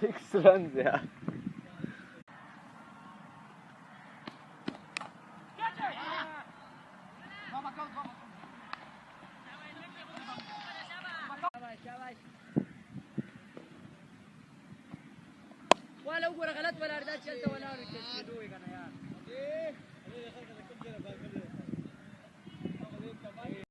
6 runs ya. ولا هو غلط ولا ردات شلته ولا ركز دوي كان يا